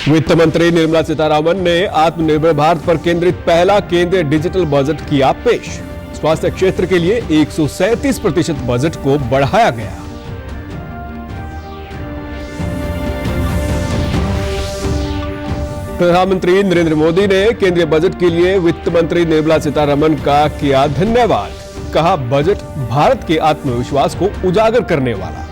वित्त मंत्री निर्मला सीतारमण ने आत्मनिर्भर भारत पर केंद्रित पहला केंद्रीय डिजिटल बजट किया पेश। स्वास्थ्य क्षेत्र के लिए 137% बजट को बढ़ाया गया। प्रधानमंत्री नरेंद्र मोदी ने केंद्रीय बजट के लिए वित्त मंत्री निर्मला सीतारमण का किया धन्यवाद। कहा, बजट भारत के आत्मविश्वास को उजागर करने वाला।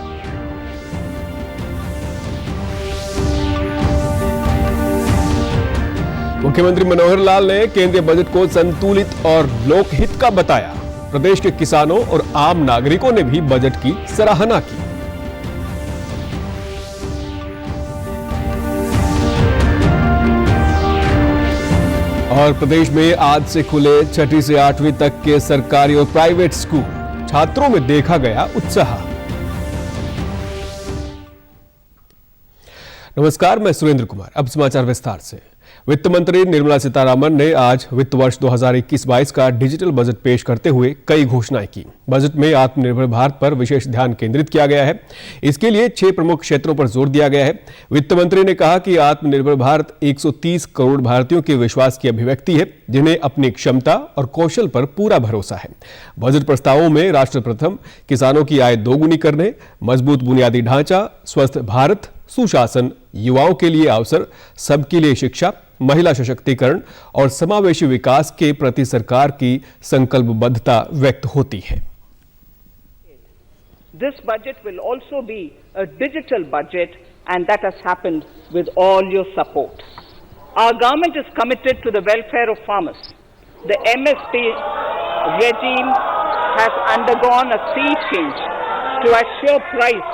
मुख्यमंत्री मनोहर लाल ने केंद्रीय बजट को संतुलित और लोकहित का बताया। प्रदेश के किसानों और आम नागरिकों ने भी बजट की सराहना की। और प्रदेश में आज से खुले 6ठी से 8वीं तक के सरकारी और प्राइवेट स्कूल, छात्रों में देखा गया उत्साह। नमस्कार, मैं सुरेंद्र कुमार। अब समाचार विस्तार से। वित्त मंत्री निर्मला सीतारमण ने आज वित्त वर्ष 2021-22 का डिजिटल बजट पेश करते हुए कई घोषणाएं की। बजट में आत्मनिर्भर भारत पर विशेष ध्यान केंद्रित किया गया है। इसके लिए 6 प्रमुख क्षेत्रों पर जोर दिया गया है। वित्त मंत्री ने कहा कि आत्मनिर्भर भारत 130 करोड़ भारतीयों के विश्वास की अभिव्यक्ति है, जिन्हें अपनी क्षमता और कौशल पर पूरा भरोसा है। बजट प्रस्तावों में राष्ट्र प्रथम, किसानों की आय दोगुनी करने, मजबूत बुनियादी ढांचा, स्वस्थ भारत, सुशासन, युवाओं के लिए अवसर, सबके लिए शिक्षा, महिला सशक्तिकरण और समावेशी विकास के प्रति सरकार की संकल्पबद्धता व्यक्त होती है। This budget will also be a digital budget, and that has happened with all your support. Our government is committed to the welfare of farmers. The MSP regime has undergone a sea change to assure price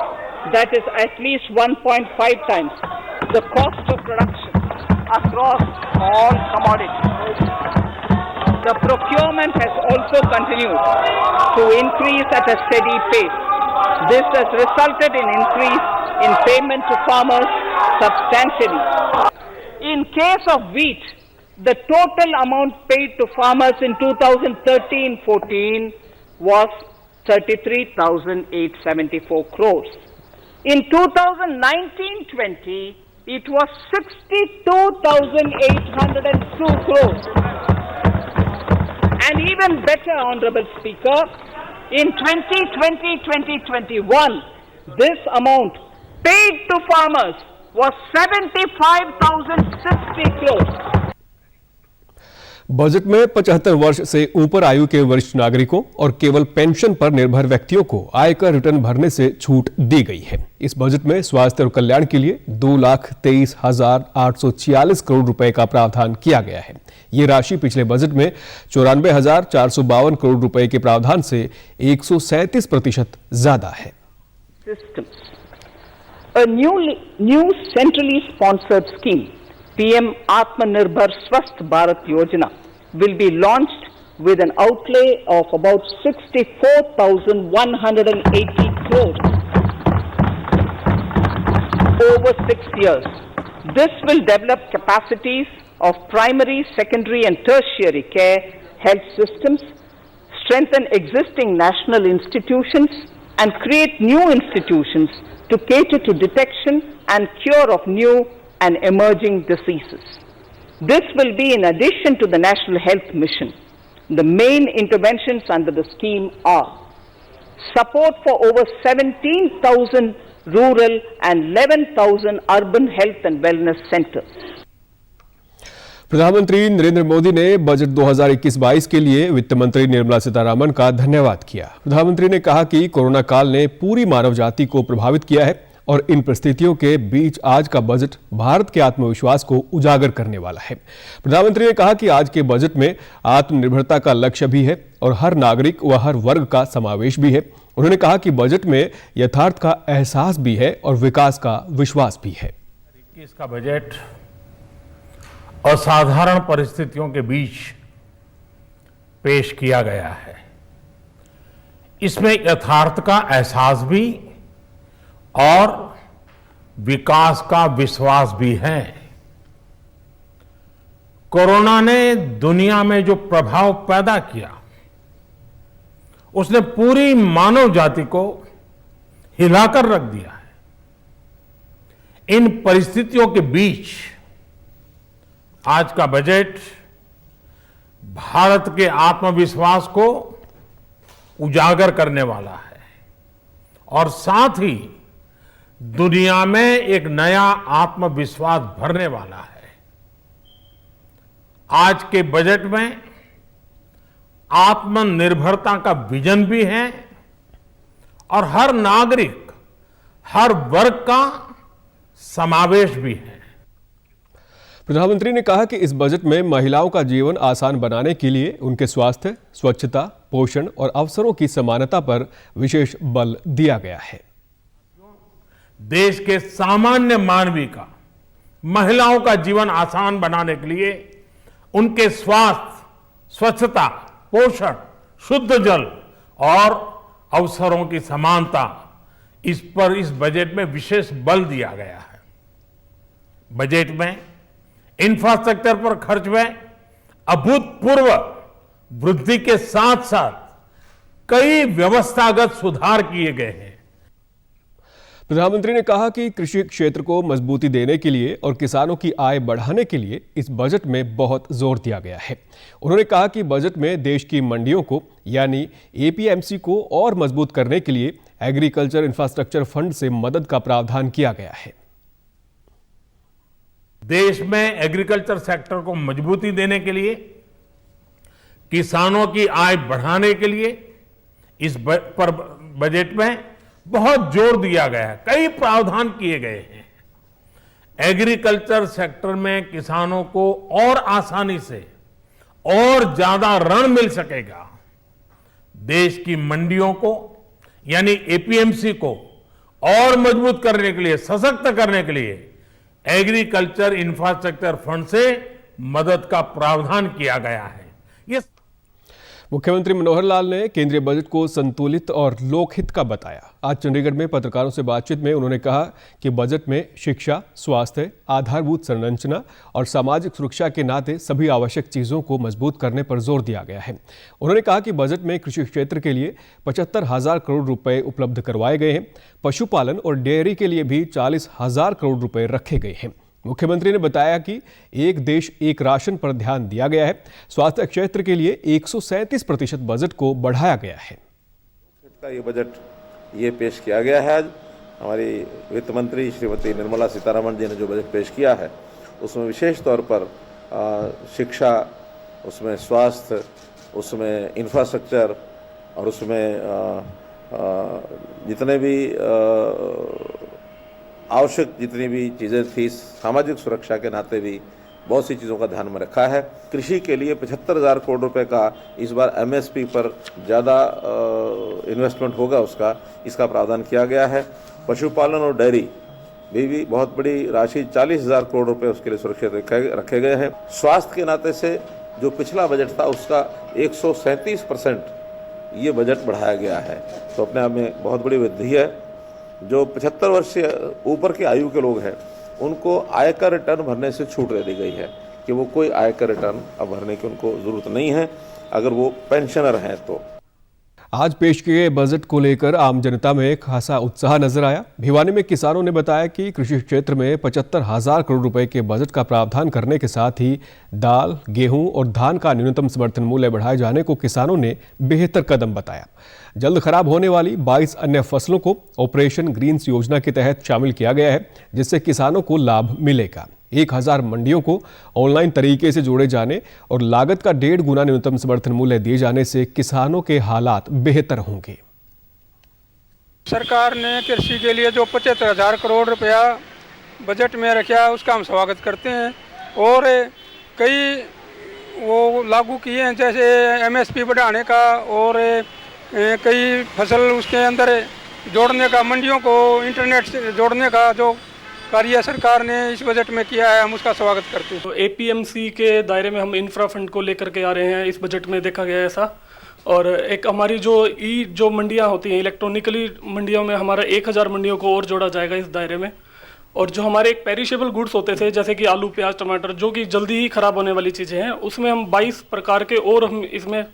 that is at least 1.5 times the cost of production across all commodities. The procurement has also continued to increase at a steady pace. This has resulted in increase in payment to farmers substantially. In case of wheat, the total amount paid to farmers in 2013-14 was 33,874 crores. In 2019-20, it was 62,802 crores. And even better, Honorable Speaker, in 2020-2021, this amount paid to farmers was 75,060 crores. Budget में 75 वर्ष से ऊपर आयु के वरिष्ठ नागरिकों और केवल पेंशन पर निर्भर व्यक्तियों को आयकर रिटर्न भरने से छूट दी गई है। इस बजट में स्वास्थ्य और कल्याण के लिए 2,23,846 करोड़ रुपए का प्रावधान किया गया है। ये राशि पिछले बजट में 94,452 करोड़ रुपए के प्रावधान से 137% ज्यादा है। A new centrally sponsored scheme, PM Atmanirbhar Swasth Bharat Yojana, will be launched with an outlay of about 64,180 crores over 6 years. This will develop capacities of primary, secondary and tertiary care health systems, strengthen existing national institutions and create new institutions to cater to detection and cure of new and emerging diseases. This will be in addition to the National Health Mission. The main interventions under the scheme are support for over 17,000 rural and 11,000 urban health and wellness centers. प्रधानमंत्री नरेंद्र मोदी ने budget 2021-22 के लिए वित्त मंत्री निर्मला सीतारमण का धन्यवाद किया। प्रधानमंत्री ने कहा कि कोरोना काल ने पूरी मानव जाति को प्रभावित किया है और इन परिस्थितियों के बीच आज का बजट भारत के आत्मविश्वास को उजागर करने वाला है। प्रधानमंत्री ने कहा कि आज के बजट में आत्मनिर्भरता का लक्ष्य भी है और हर नागरिक व हर वर्ग का समावेश भी है। उन्होंने कहा कि बजट में यथार्थ का एहसास भी है और विकास का विश्वास भी है। 2021 का बजट असाधारण परिस्थितियों के बीच पेश किया गया है। इसमें यथार्थ का एहसास भी और विकास का विश्वास भी है। कोरोना ने दुनिया में जो प्रभाव पैदा किया, उसने पूरी मानव जाति को हिलाकर रख दिया है। इन परिस्थितियों के बीच आज का बजट भारत के आत्मविश्वास को उजागर करने वाला है और साथ ही दुनिया में एक नया आत्मविश्वास भरने वाला है। आज के बजट में आत्मनिर्भरता का विजन भी है और हर नागरिक, हर वर्ग का समावेश भी है। प्रधानमंत्री ने कहा कि इस बजट में महिलाओं का जीवन आसान बनाने के लिए उनके स्वास्थ्य, स्वच्छता, पोषण और अवसरों की समानता पर विशेष बल दिया गया है। देश के सामान्य मानवी का, महिलाओं का जीवन आसान बनाने के लिए उनके स्वास्थ्य, स्वच्छता, पोषण, शुद्ध जल और अवसरों की समानता, इस पर इस बजट में विशेष बल दिया गया है। बजट में इंफ्रास्ट्रक्चर पर खर्च में अभूतपूर्व वृद्धि के साथ साथ कई व्यवस्थागत सुधार किए गए हैं। प्रधानमंत्री ने कहा कि कृषि क्षेत्र को मजबूती देने के लिए और किसानों की आय बढ़ाने के लिए इस बजट में बहुत जोर दिया गया है। उन्होंने कहा कि बजट में देश की मंडियों को यानी एपीएमसी को और मजबूत करने के लिए एग्रीकल्चर इंफ्रास्ट्रक्चर फंड से मदद का प्रावधान किया गया है। देश में एग्रीकल्चर सेक्टर को मजबूती देने के लिए, किसानों की आय बढ़ाने के लिए इस बजट में बहुत जोर दिया गया है, कई प्रावधान किए गए हैं। एग्रीकल्चर सेक्टर में किसानों को और आसानी से और ज्यादा ऋण मिल सकेगा। देश की मंडियों को यानी एपीएमसी को और मजबूत करने के लिए, सशक्त करने के लिए एग्रीकल्चर इंफ्रास्ट्रक्चर फंड से मदद का प्रावधान किया गया है। ये मुख्यमंत्री मनोहर लाल ने केंद्रीय बजट को संतुलित और लोकहित का बताया। आज चंडीगढ़ में पत्रकारों से बातचीत में उन्होंने कहा कि बजट में शिक्षा, स्वास्थ्य, आधारभूत संरचना और सामाजिक सुरक्षा के नाते सभी आवश्यक चीजों को मजबूत करने पर जोर दिया गया है। उन्होंने कहा कि बजट में कृषि क्षेत्र के लिए 75,000 करोड़ रुपए उपलब्ध करवाए गए हैं। पशुपालन और डेयरी के लिए भी 40,000 करोड़ रुपए रखे गए हैं। मुख्यमंत्री ने बताया कि एक देश एक राशन पर ध्यान दिया गया है। स्वास्थ्य क्षेत्र के लिए 137% बजट को बढ़ाया गया है। ये बजट ये पेश किया गया है। आज हमारी वित्त मंत्री श्रीमती निर्मला सीतारमण जी ने जो बजट पेश किया है उसमें विशेष तौर पर शिक्षा, उसमें स्वास्थ्य, उसमें इंफ्रास्ट्रक्चर और उसमें जितने भी आवश्यक जितनी भी चीज़ें थी, सामाजिक सुरक्षा के नाते भी बहुत सी चीज़ों का ध्यान में रखा है। कृषि के लिए 75,000 करोड़ रुपए का इस बार एमएसपी पर ज़्यादा इन्वेस्टमेंट होगा, इसका प्रावधान किया गया है। पशुपालन और डेयरी भी बहुत बड़ी राशि 40,000 करोड़ रुपए उसके लिए सुरक्षित रखे गए हैं। स्वास्थ्य के नाते से जो पिछला बजट था उसका 137% ये बजट बढ़ाया गया है, तो अपने आप में बहुत बड़ी वृद्धि है। जो 75 वर्ष से ऊपर की आयु के लोग हैं उनको आयकर रिटर्न भरने से छूट दे दी गई है कि वो कोई आयकर रिटर्न अब भरने की उनको जरूरत नहीं है अगर वो पेंशनर हैं तो। आज पेश किए गए बजट को लेकर आम जनता में खासा उत्साह नजर आया। भिवानी में किसानों ने बताया कि कृषि क्षेत्र में 75,000 करोड़ रुपए के बजट का प्रावधान करने के साथ ही दाल, गेहूं और धान का न्यूनतम समर्थन मूल्य बढ़ाए जाने को किसानों ने बेहतर कदम बताया। जल्द खराब होने वाली 22 अन्य फसलों को ऑपरेशन ग्रीन्स योजना के तहत शामिल किया गया है, जिससे किसानों को लाभ मिलेगा। 1,000 मंडियों को ऑनलाइन तरीके से जोड़े जाने और लागत का 1.5 गुना न्यूनतम समर्थन मूल्य दिए जाने से किसानों के हालात बेहतर होंगे। सरकार ने कृषि के लिए जो 75,000 करोड़ रुपया बजट में रखा उसका हम स्वागत करते हैं और कई वो लागू किए हैं, जैसे एमएसपी बढ़ाने का और कई फसल उसके अंदर जोड़ने का, मंडियों को इंटरनेट से जोड़ने का जो कार्य सरकार ने इस बजट में किया है, हम उसका स्वागत करते हैं। तो एपीएमसी के दायरे में हम इंफ्रा फंड को लेकर के आ रहे हैं, इस बजट में देखा गया ऐसा। और एक हमारी जो मंडियां होती हैं, इलेक्ट्रॉनिकली मंडियों में हमारा 1,000 मंडियों को और जोड़ा जाएगा इस दायरे में। और जो हमारे एक पेरिशेबल गुड्स होते थे, जैसे कि आलू, प्याज, टमाटर, जो कि जल्दी ही खराब होने वाली चीज़ें हैं, उसमें हम 22 प्रकार के और हम इसमें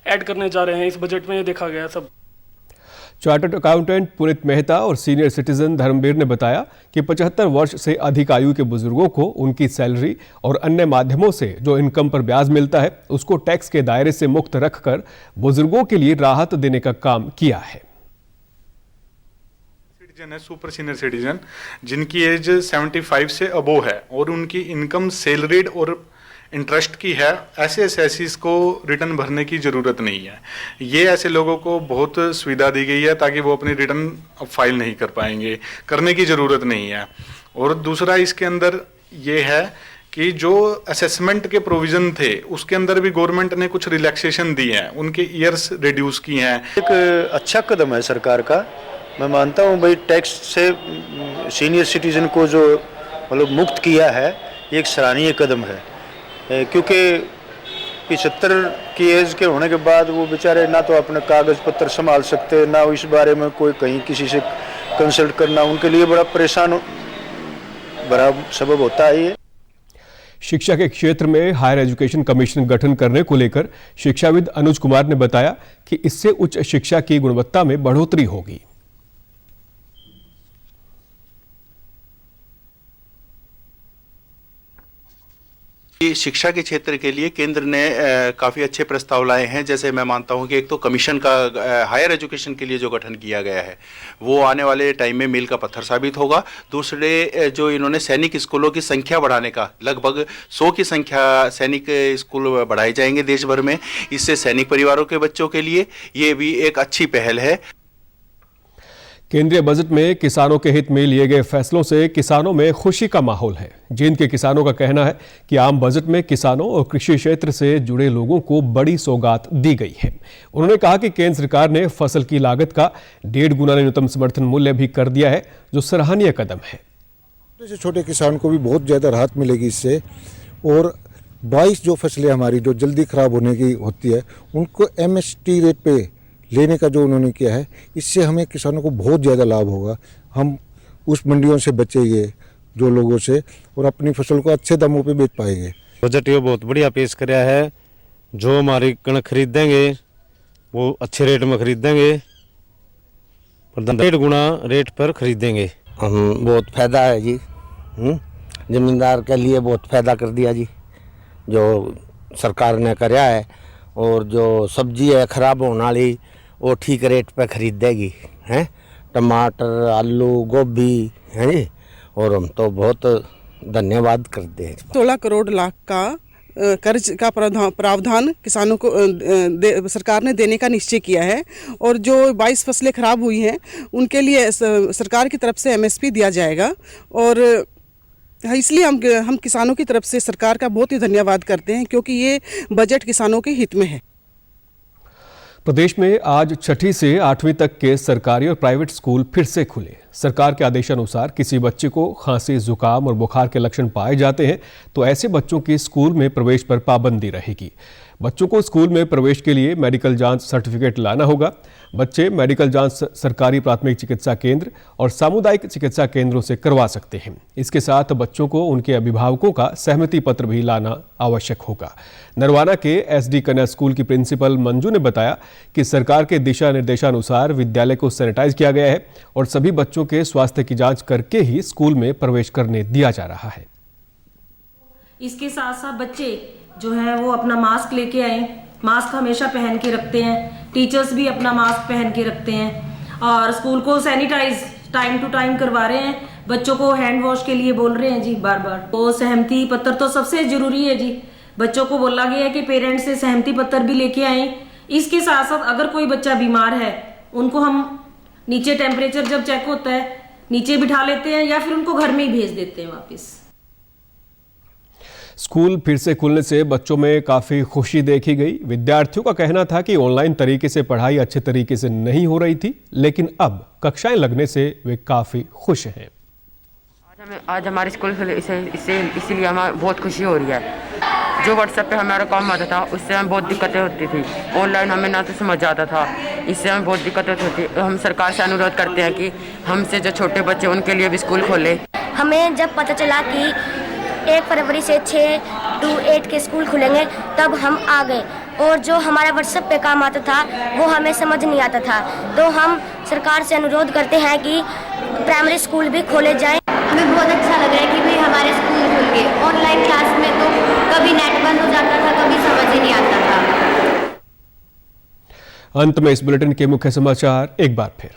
ऐड करने जा रहे हैं। इस बजट में देखा गया सब। चार्टर्ड अकाउंटेंट पुनीत मेहता और सीनियर सिटीजन धर्मवीर ने बताया कि 75 वर्ष से अधिक आयु के बुजुर्गों को उनकी सैलरी और अन्य माध्यमों से जो इनकम पर ब्याज मिलता है उसको टैक्स के दायरे से मुक्त रखकर बुजुर्गों के लिए राहत देने का काम किया है। सिटीजन है, सुपर सीनियर सिटीजन, जिनकी एज 75 से अबोव है और उनकी इनकम सैलरीड और इंटरेस्ट की है, ऐसे एसेसिस को रिटर्न भरने की ज़रूरत नहीं है। ये ऐसे लोगों को बहुत सुविधा दी गई है ताकि वो अपनी रिटर्न अब फाइल नहीं कर पाएंगे, करने की ज़रूरत नहीं है। और दूसरा इसके अंदर ये है कि जो असेसमेंट के प्रोविज़न थे उसके अंदर भी गवर्नमेंट ने कुछ रिलैक्सेशन दी हैं, उनके ईयर्स रिड्यूस की हैं। एक अच्छा कदम है सरकार का, मैं मानता हूँ भाई टैक्स से सीनियर सिटीजन को जो मतलब मुक्त किया है ये एक सराहनीय कदम है, क्योंकि 75 की एज के होने के बाद वो बेचारे ना तो अपने कागज पत्र संभाल सकते, ना इस बारे में कोई कहीं किसी से कंसल्ट करना, उनके लिए बड़ा परेशान बड़ा सबब होता है ये। शिक्षा के क्षेत्र में हायर एजुकेशन कमीशन गठन करने को लेकर शिक्षाविद अनुज कुमार ने बताया कि इससे उच्च शिक्षा की गुणवत्ता में बढ़ोतरी होगी। शिक्षा के क्षेत्र के लिए केंद्र ने काफ़ी अच्छे प्रस्ताव लाए हैं। जैसे मैं मानता हूं कि एक तो कमीशन का हायर एजुकेशन के लिए जो गठन किया गया है वो आने वाले टाइम में मील का पत्थर साबित होगा। दूसरे जो इन्होंने सैनिक स्कूलों की संख्या बढ़ाने का, लगभग 100 की संख्या सैनिक स्कूल बढ़ाए जाएंगे देश भर में, इससे सैनिक परिवारों के बच्चों के लिए ये भी एक अच्छी पहल है। केंद्रीय बजट में किसानों के हित में लिए गए फैसलों से किसानों में खुशी का माहौल है। जींद के किसानों का कहना है कि आम बजट में किसानों और कृषि क्षेत्र से जुड़े लोगों को बड़ी सौगात दी गई है। उन्होंने कहा कि केंद्र सरकार ने फसल की लागत का 1.5 गुना न्यूनतम समर्थन मूल्य भी कर दिया है, जो सराहनीय कदम है। छोटे किसान को भी बहुत ज़्यादा राहत मिलेगी इससे, और 22 जो फसलें हमारी जो जल्दी खराब होने की होती है उनको MST रेट पे लेने का जो उन्होंने किया है, इससे हमें किसानों को बहुत ज़्यादा लाभ होगा। हम उस मंडियों से बचेंगे जो लोगों से, और अपनी फसल को अच्छे दामों पे बेच पाएंगे। बजट ये बहुत बढ़िया पेश कराया है। जो हमारी कणक खरीदेंगे वो अच्छे रेट में खरीदेंगे, 1.5 गुना रेट पर खरीदेंगे। हम बहुत फ़ायदा है जी, ज़मींदार के लिए बहुत फ़ायदा कर दिया जी जो सरकार ने कराया है। और जो सब्जी है ख़राब होने वाली वो ठीक रेट पे खरीदेगी, हैं, टमाटर, आलू, गोभी, हैं जी। और हम तो बहुत धन्यवाद करते हैं। 16 करोड़ लाख का कर्ज का प्रावधान किसानों को सरकार ने देने का निश्चय किया है। और जो 22 फसलें खराब हुई हैं उनके लिए सरकार की तरफ से MSP दिया जाएगा। और इसलिए हम किसानों की तरफ से सरकार का बहुत ही धन्यवाद करते हैं, क्योंकि ये बजट किसानों के हित में है। प्रदेश में आज 6ठी से 8वीं तक के सरकारी और प्राइवेट स्कूल फिर से खुले। सरकार के आदेशानुसार किसी बच्चे को खांसी, जुकाम और बुखार के लक्षण पाए जाते हैं तो ऐसे बच्चों की स्कूल में प्रवेश पर पाबंदी रहेगी। बच्चों को स्कूल में प्रवेश के लिए मेडिकल जांच सर्टिफिकेट लाना होगा। बच्चे मेडिकल जांच सरकारी प्राथमिक चिकित्सा केंद्र और सामुदायिक चिकित्सा केंद्रों से करवा सकते हैं। इसके साथ बच्चों को उनके अभिभावकों का सहमति पत्र भी लाना आवश्यक होगा। नरवाना के SD कन्या स्कूल की प्रिंसिपल मंजू ने बताया कि सरकार के दिशा निर्देशानुसार विद्यालय को सैनिटाइज किया गया है और सभी बच्चों के स्वास्थ्य की जांच करके ही स्कूल में प्रवेश करने दिया जा रहा है। इसके साथ साथ बच्चे जो है वो अपना मास्क लेके आए, मास्क हमेशा पहन के रखते हैं। टीचर्स भी अपना मास्क पहन के रखते हैं और स्कूल को सैनिटाइज टाइम टू टाइम करवा रहे हैं। बच्चों को हैंड वॉश के लिए बोल रहे हैं जी बार बार। तो सहमति पत्र तो सबसे जरूरी है जी। बच्चों को बोला गया है कि पेरेंट्स से सहमति पत्र भी लेके आए। इसके साथ साथ अगर कोई बच्चा बीमार है उनको हम नीचे टेम्परेचर जब चेक होता है नीचे बिठा लेते हैं या फिर उनको घर में ही भेज देते हैं वापस। स्कूल फिर से खुलने से बच्चों में काफ़ी खुशी देखी गई। विद्यार्थियों का कहना था कि ऑनलाइन तरीके से पढ़ाई अच्छे तरीके से नहीं हो रही थी, लेकिन अब कक्षाएं लगने से वे काफ़ी खुश हैं। आज हमारे स्कूल खुले इसीलिए हमें बहुत खुशी हो रही है। जो व्हाट्सएप पे हमारा काम आता था उससे हमें बहुत दिक्कतें होती थी। ऑनलाइन हमें ना तो समझ आता था, इससे हमें बहुत दिक्कतें होती। हम सरकार से अनुरोध करते हैं कि हमसे जो छोटे बच्चे उनके लिए भी स्कूल खोले। हमें जब पता चला कि 1 फरवरी से 6 to 8 के स्कूल खुलेंगे तब हम आ गए। और जो हमारा व्हाट्सएप पे काम आता था वो हमें समझ नहीं आता था। तो हम सरकार से अनुरोध करते हैं कि प्राइमरी स्कूल भी खोले जाएं। हमें बहुत अच्छा लग रहा है कि भाई हमारे स्कूल खुल गए। ऑनलाइन क्लास में तो कभी नेट बंद हो जाता था, कभी समझ ही नहीं आता था। अंत में इस बुलेटिन के मुख्य समाचार एक बार फिर।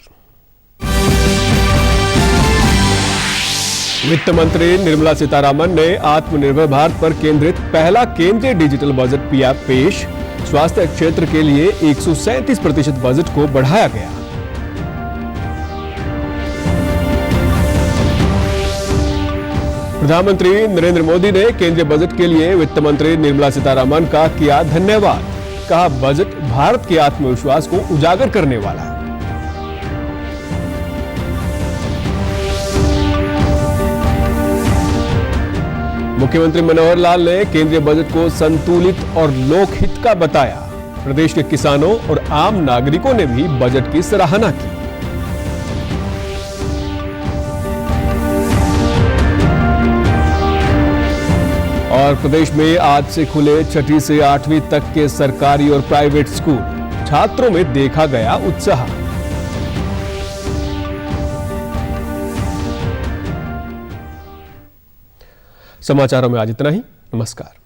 वित्त मंत्री निर्मला सीतारामन ने आत्मनिर्भर भारत पर केंद्रित पहला केंद्रीय डिजिटल बजट किया पेश। स्वास्थ्य क्षेत्र के लिए 137% बजट को बढ़ाया गया। प्रधानमंत्री नरेंद्र मोदी ने केंद्रीय बजट के लिए वित्त मंत्री निर्मला सीतारामन का किया धन्यवाद। कहा, बजट भारत के आत्मविश्वास को उजागर करने वाला। मुख्यमंत्री मनोहर लाल ने केंद्रीय बजट को संतुलित और लोकहित का बताया। प्रदेश के किसानों और आम नागरिकों ने भी बजट की सराहना की। और प्रदेश में आज से खुले 6ठी से 8वीं तक के सरकारी और प्राइवेट स्कूल। छात्रों में देखा गया उत्साह। समाचारों में आज इतना ही। नमस्कार।